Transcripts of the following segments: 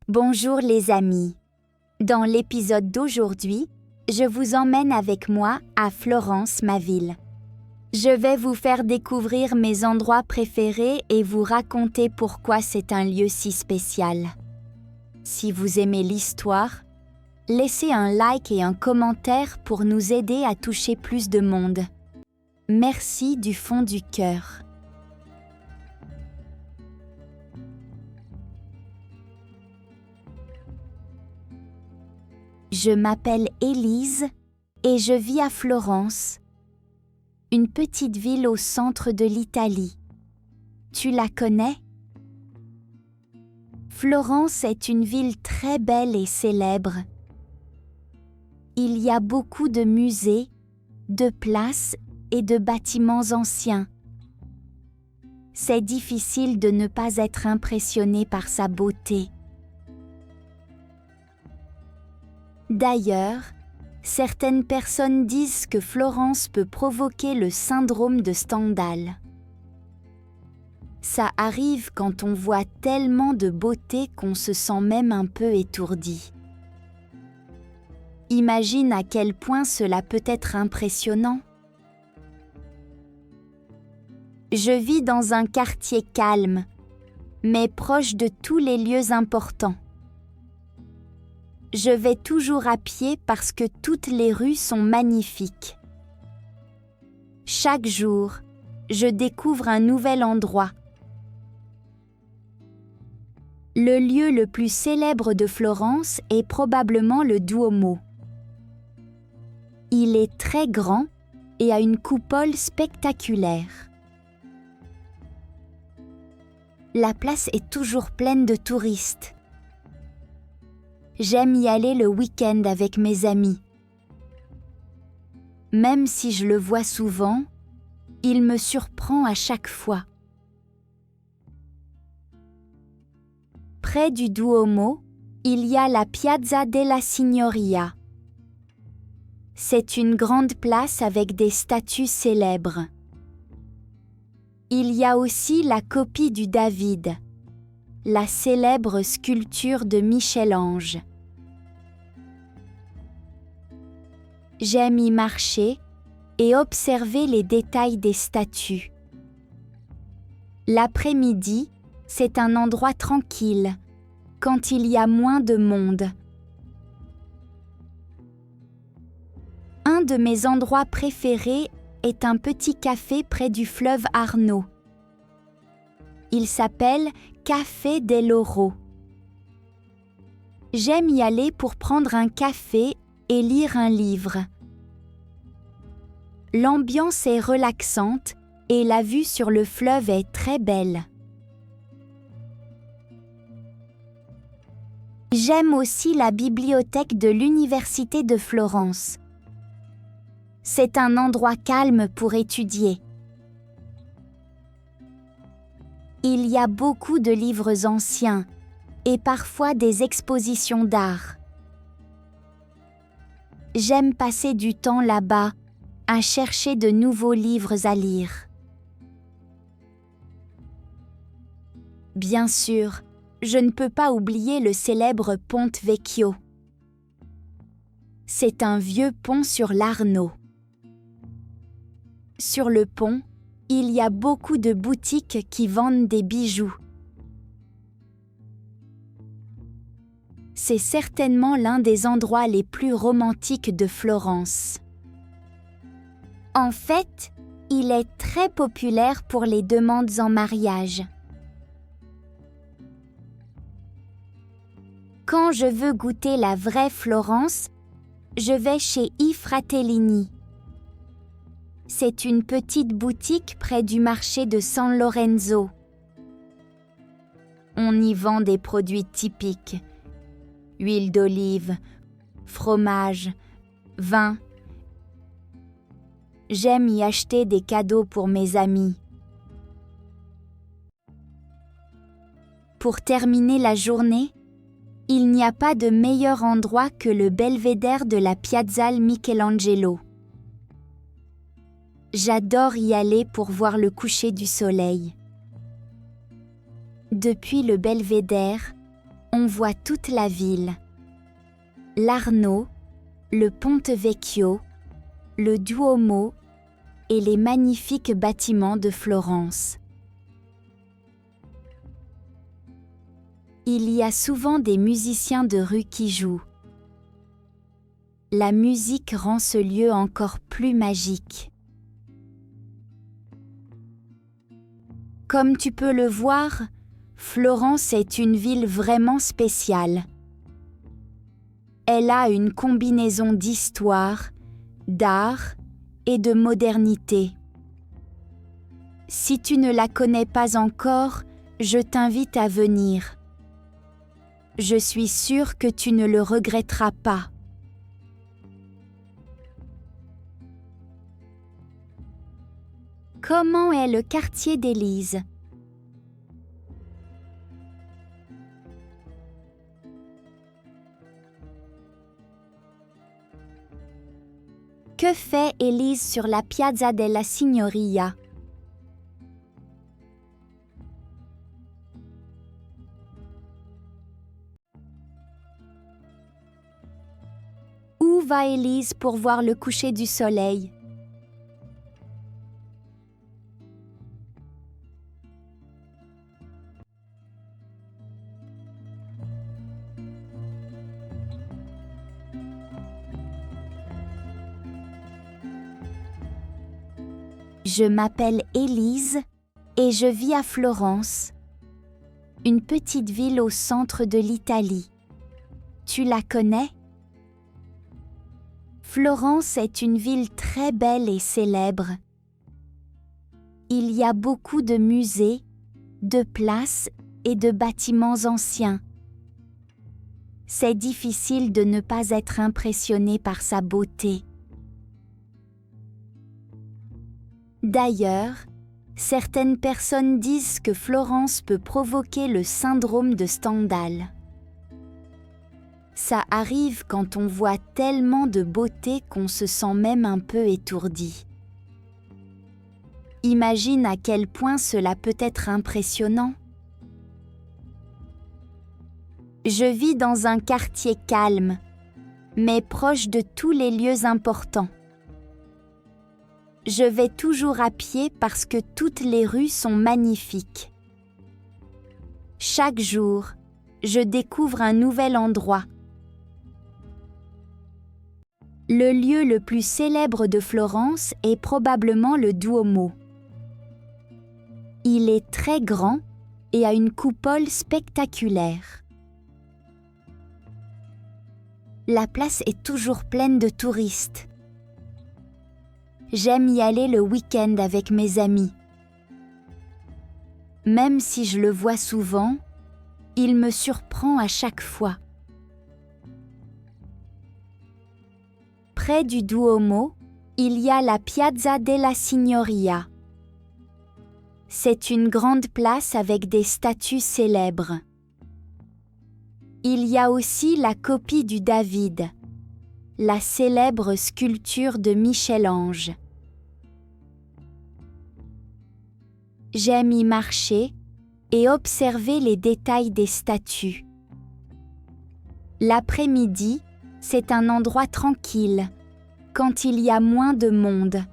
Bonjour les amis. Dans l'épisode d'aujourd'hui, je vous emmène avec moi à Florence, ma ville. Je vais vous faire découvrir mes endroits préférés et vous raconter pourquoi c'est un lieu si spécial. Si vous aimez l'histoire, laissez un like et un commentaire pour nous aider à toucher plus de monde. Merci du fond du cœur. Je m'appelle Élise et je vis à Florence, une petite ville au centre de l'Italie. Tu la connais? Florence est une ville très belle et célèbre. Il y a beaucoup de musées, de places et de bâtiments anciens. C'est difficile de ne pas être impressionné par sa beauté. D'ailleurs, certaines personnes disent que Florence peut provoquer le syndrome de Stendhal. Ça arrive quand on voit tellement de beauté qu'on se sent même un peu étourdi. Imagine à quel point cela peut être impressionnant. Je vis dans un quartier calme, mais proche de tous les lieux importants. Je vais toujours à pied parce que toutes les rues sont magnifiques. Chaque jour, je découvre un nouvel endroit. Le lieu le plus célèbre de Florence est probablement le Duomo. Il est très grand et a une coupole spectaculaire. La place est toujours pleine de touristes. J'aime y aller le week-end avec mes amis. Même si je le vois souvent, il me surprend à chaque fois. Près du Duomo, il y a la Piazza della Signoria. C'est une grande place avec des statues célèbres. Il y a aussi la copie du David, la célèbre sculpture de Michel-Ange. J'aime y marcher et observer les détails des statues. L'après-midi, c'est un endroit tranquille, quand il y a moins de monde. Un de mes endroits préférés est un petit café près du fleuve Arno. Il s'appelle Café dell'Oro. J'aime y aller pour prendre un café et lire un livre. L'ambiance est relaxante et la vue sur le fleuve est très belle. J'aime aussi la bibliothèque de l'Université de Florence. C'est un endroit calme pour étudier. Il y a beaucoup de livres anciens et parfois des expositions d'art. J'aime passer du temps là-bas à chercher de nouveaux livres à lire. Bien sûr, je ne peux pas oublier le célèbre Ponte Vecchio. C'est un vieux pont sur l'Arno. Sur le pont, il y a beaucoup de boutiques qui vendent des bijoux. C'est certainement l'un des endroits les plus romantiques de Florence. En fait, il est très populaire pour les demandes en mariage. Quand je veux goûter la vraie Florence, je vais chez I Fratellini. C'est une petite boutique près du marché de San Lorenzo. On y vend des produits typiques: huile d'olive, fromage, vin. J'aime y acheter des cadeaux pour mes amis. Pour terminer la journée, il n'y a pas de meilleur endroit que le belvédère de la Piazza Michelangelo. J'adore y aller pour voir le coucher du soleil. Depuis le belvédère, on voit toute la ville. L'Arno, le Ponte Vecchio, le Duomo et les magnifiques bâtiments de Florence. Il y a souvent des musiciens de rue qui jouent. La musique rend ce lieu encore plus magique. Comme tu peux le voir, Florence est une ville vraiment spéciale. Elle a une combinaison d'histoire, d'art et de modernité. Si tu ne la connais pas encore, je t'invite à venir. Je suis sûre que tu ne le regretteras pas. Comment est le quartier d'Élise? Que fait Élise sur la Piazza della Signoria? Où va Élise pour voir le coucher du soleil? Je m'appelle Élise et je vis à Florence, une petite ville au centre de l'Italie. Tu la connais? Florence est une ville très belle et célèbre. Il y a beaucoup de musées, de places et de bâtiments anciens. C'est difficile de ne pas être impressionné par sa beauté. D'ailleurs, certaines personnes disent que Florence peut provoquer le syndrome de Stendhal. Ça arrive quand on voit tellement de beauté qu'on se sent même un peu étourdi. Imagine à quel point cela peut être impressionnant. Je vis dans un quartier calme, mais proche de tous les lieux importants. Je vais toujours à pied parce que toutes les rues sont magnifiques. Chaque jour, je découvre un nouvel endroit. Le lieu le plus célèbre de Florence est probablement le Duomo. Il est très grand et a une coupole spectaculaire. La place est toujours pleine de touristes. J'aime y aller le week-end avec mes amis. Même si je le vois souvent, il me surprend à chaque fois. Près du Duomo, il y a la Piazza della Signoria. C'est une grande place avec des statues célèbres. Il y a aussi la copie du David, la célèbre sculpture de Michel-Ange. J'aime y marcher et observer les détails des statues. L'après-midi, c'est un endroit tranquille, quand il y a moins de monde.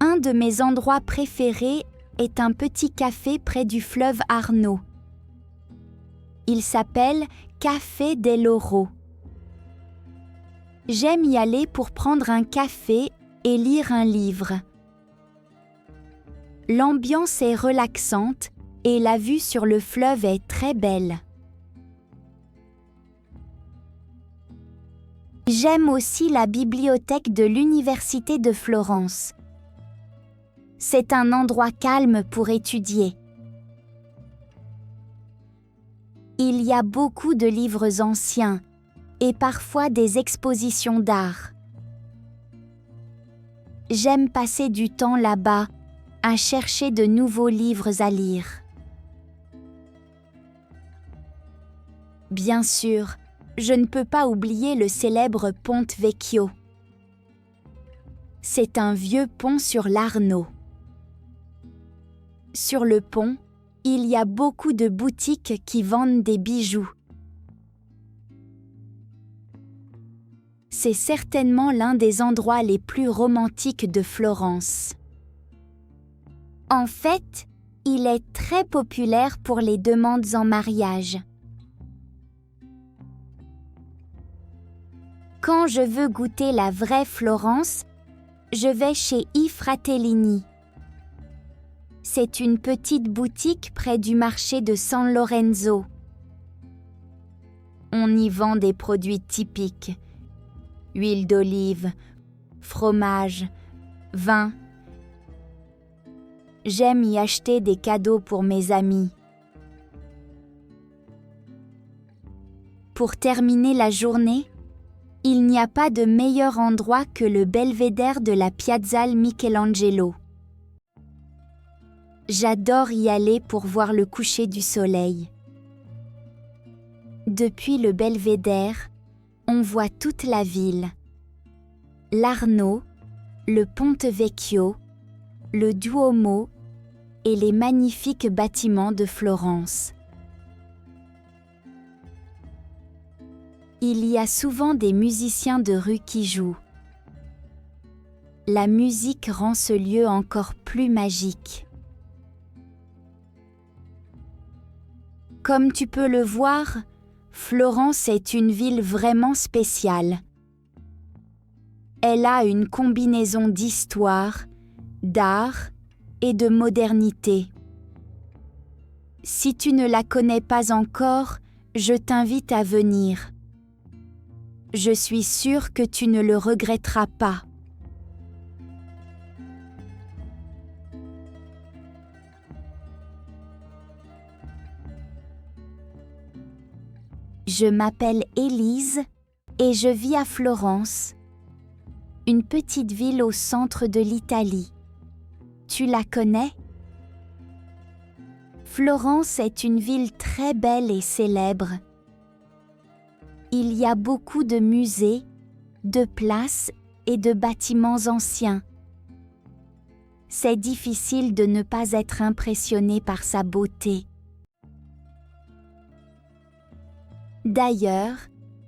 Un de mes endroits préférés est un petit café près du fleuve Arno. Il s'appelle Café dell'Oro. J'aime y aller pour prendre un café et lire un livre. L'ambiance est relaxante et la vue sur le fleuve est très belle. J'aime aussi la bibliothèque de l'Université de Florence. C'est un endroit calme pour étudier. Il y a beaucoup de livres anciens et parfois des expositions d'art. J'aime passer du temps là-bas à chercher de nouveaux livres à lire. Bien sûr, je ne peux pas oublier le célèbre Ponte Vecchio. C'est un vieux pont sur l'Arno. Sur le pont, il y a beaucoup de boutiques qui vendent des bijoux. C'est certainement l'un des endroits les plus romantiques de Florence. En fait, il est très populaire pour les demandes en mariage. Quand je veux goûter la vraie Florence, je vais chez I Fratellini. C'est une petite boutique près du marché de San Lorenzo. On y vend des produits typiques: huile d'olive, fromage, vin. J'aime y acheter des cadeaux pour mes amis. Pour terminer la journée, il n'y a pas de meilleur endroit que le belvédère de la Piazza Michelangelo. J'adore y aller pour voir le coucher du soleil. Depuis le belvédère, on voit toute la ville. L'Arno, le Ponte Vecchio, le Duomo et les magnifiques bâtiments de Florence. Il y a souvent des musiciens de rue qui jouent. La musique rend ce lieu encore plus magique. Comme tu peux le voir, Florence est une ville vraiment spéciale. Elle a une combinaison d'histoire, d'art et de modernité. Si tu ne la connais pas encore, je t'invite à venir. Je suis sûre que tu ne le regretteras pas. Je m'appelle Élise et je vis à Florence, une petite ville au centre de l'Italie. Tu la connais? Florence est une ville très belle et célèbre. Il y a beaucoup de musées, de places et de bâtiments anciens. C'est difficile de ne pas être impressionné par sa beauté. D'ailleurs,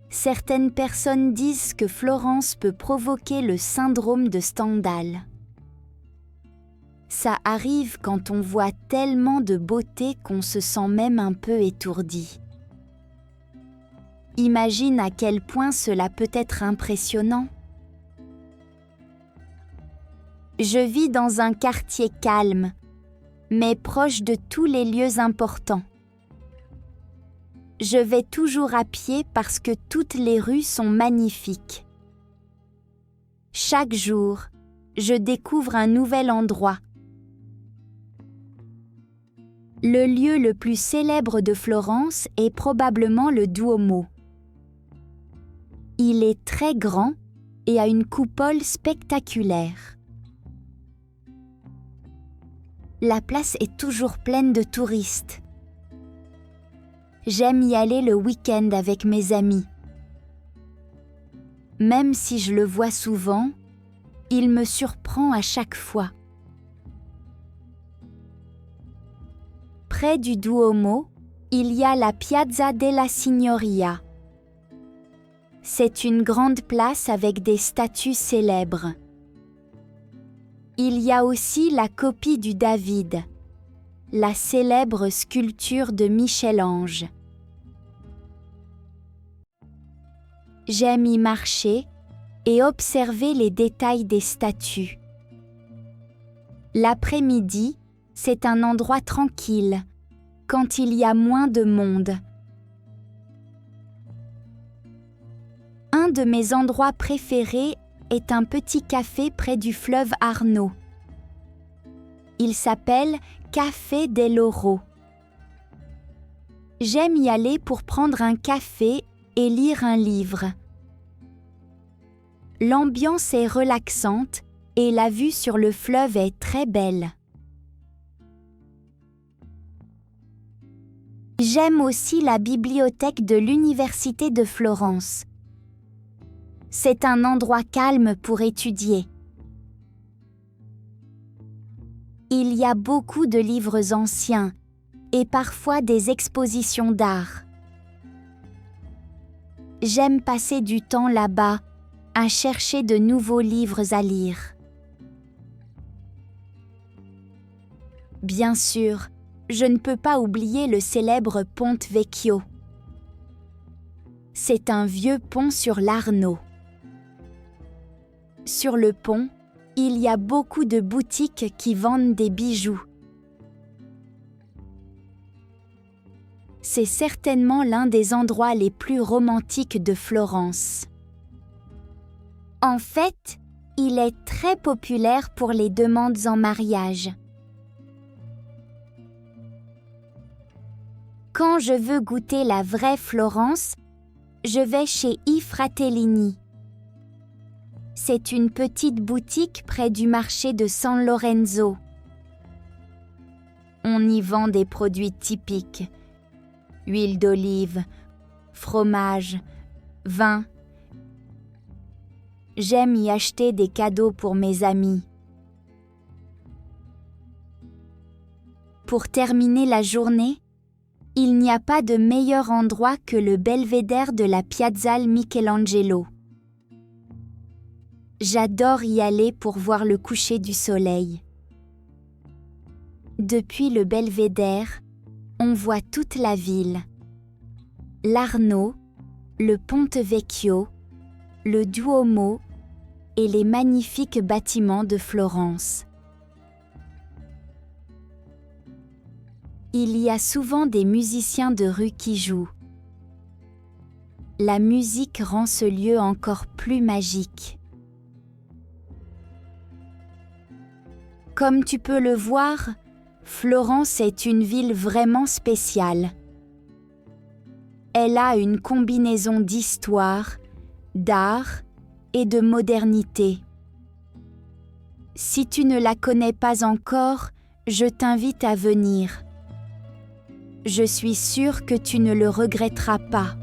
certaines personnes disent que Florence peut provoquer le syndrome de Stendhal. Ça arrive quand on voit tellement de beauté qu'on se sent même un peu étourdi. Imagine à quel point cela peut être impressionnant. Je vis dans un quartier calme, mais proche de tous les lieux importants. Je vais toujours à pied parce que toutes les rues sont magnifiques. Chaque jour, je découvre un nouvel endroit. Le lieu le plus célèbre de Florence est probablement le Duomo. Il est très grand et a une coupole spectaculaire. La place est toujours pleine de touristes. J'aime y aller le week-end avec mes amis. Même si je le vois souvent, il me surprend à chaque fois. Près du Duomo, il y a la Piazza della Signoria. C'est une grande place avec des statues célèbres. Il y a aussi la copie du David, la célèbre sculpture de Michel-Ange. J'aime y marcher et observer les détails des statues. L'après-midi, c'est un endroit tranquille, quand il y a moins de monde. Un de mes endroits préférés est un petit café près du fleuve Arno. Il s'appelle Café dell'Oro. J'aime y aller pour prendre un café et lire un livre. L'ambiance est relaxante et la vue sur le fleuve est très belle. J'aime aussi la bibliothèque de l'Université de Florence. C'est un endroit calme pour étudier. Il y a beaucoup de livres anciens, et parfois des expositions d'art. J'aime passer du temps là-bas à chercher de nouveaux livres à lire. Bien sûr, je ne peux pas oublier le célèbre Ponte Vecchio. C'est un vieux pont sur l'Arno. Sur le pont, il y a beaucoup de boutiques qui vendent des bijoux. C'est certainement l'un des endroits les plus romantiques de Florence. En fait, il est très populaire pour les demandes en mariage. Quand je veux goûter la vraie Florence, je vais chez I Fratellini. C'est une petite boutique près du marché de San Lorenzo. On y vend des produits typiques: huile d'olive, fromage, vin. J'aime y acheter des cadeaux pour mes amis. Pour terminer la journée, il n'y a pas de meilleur endroit que le belvédère de la Piazzale Michelangelo. J'adore y aller pour voir le coucher du soleil. Depuis le belvédère, on voit toute la ville. L'Arno, le Ponte Vecchio, le Duomo et les magnifiques bâtiments de Florence. Il y a souvent des musiciens de rue qui jouent. La musique rend ce lieu encore plus magique. Comme tu peux le voir, Florence est une ville vraiment spéciale. Elle a une combinaison d'histoire, d'art et de modernité. Si tu ne la connais pas encore, je t'invite à venir. Je suis sûre que tu ne le regretteras pas.